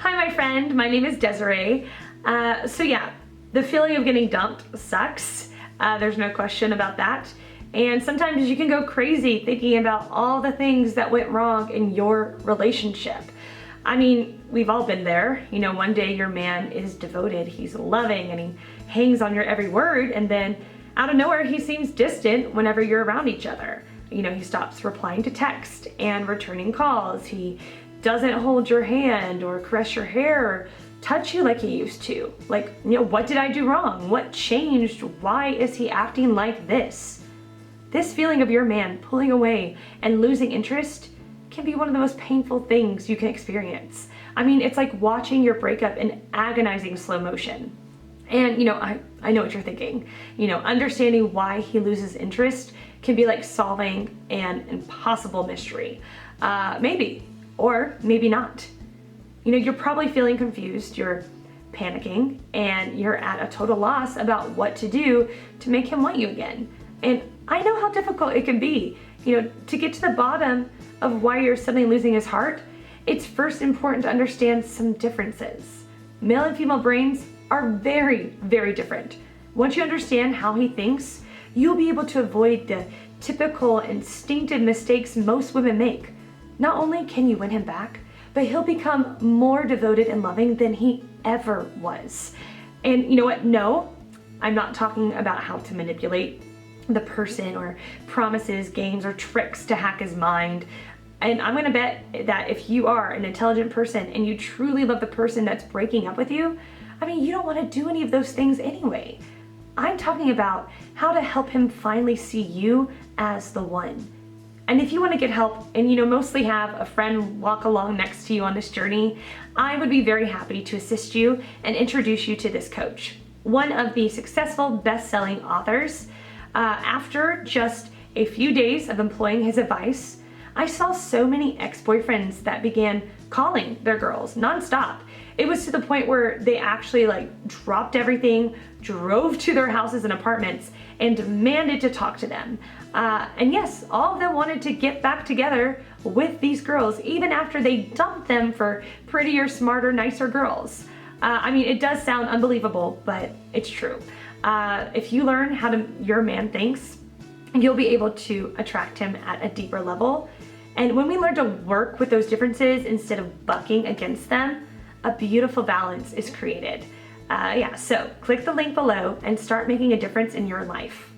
Hi, my friend. My name is Desiree. So yeah, the feeling of getting dumped sucks. There's no question about that. And sometimes you can go crazy thinking about all the things that went wrong in your relationship. I mean, we've all been there. You know, one day your man is devoted, he's loving, and he hangs on your every word, and then out of nowhere he seems distant whenever you're around each other. You know, he stops replying to text and returning calls. He doesn't hold your hand or caress your hair or touch you like he used to. Like, you know, what did I do wrong? What changed? Why is he acting like this? This feeling of your man pulling away and losing interest can be one of the most painful things you can experience. I mean, it's like watching your breakup in agonizing slow motion. And you know, I know what you're thinking. You know, understanding why he loses interest can be like solving an impossible mystery. Maybe, or maybe not. You know, you're probably feeling confused, you're panicking, and you're at a total loss about what to do to make him want you again. And I know how difficult it can be. You know, to get to the bottom of why you're suddenly losing his heart, it's first important to understand some differences. Male and female brains are very, very different. Once you understand how he thinks, you'll be able to avoid the typical instinctive mistakes most women make. Not only can you win him back, but he'll become more devoted and loving than he ever was. And you know what? No, I'm not talking about how to manipulate the person or promises, games, or tricks to hack his mind. And I'm gonna bet that if you are an intelligent person and you truly love the person that's breaking up with you, I mean, you don't wanna do any of those things anyway. I'm talking about how to help him finally see you as the one. And if you want to get help and, you know, mostly have a friend walk along next to you on this journey, I would be very happy to assist you and introduce you to this coach. One of the successful best-selling authors. After just a few days of employing his advice, I saw so many ex-boyfriends that began calling their girls nonstop. It was to the point where they actually dropped everything, drove to their houses and apartments, and demanded to talk to them. And yes, all of them wanted to get back together with these girls, even after they dumped them for prettier, smarter, nicer girls. I mean, it does sound unbelievable, but it's true. If you learn how your man thinks, you'll be able to attract him at a deeper level. And when we learn to work with those differences instead of bucking against them, a beautiful balance is created. So click the link below and start making a difference in your life.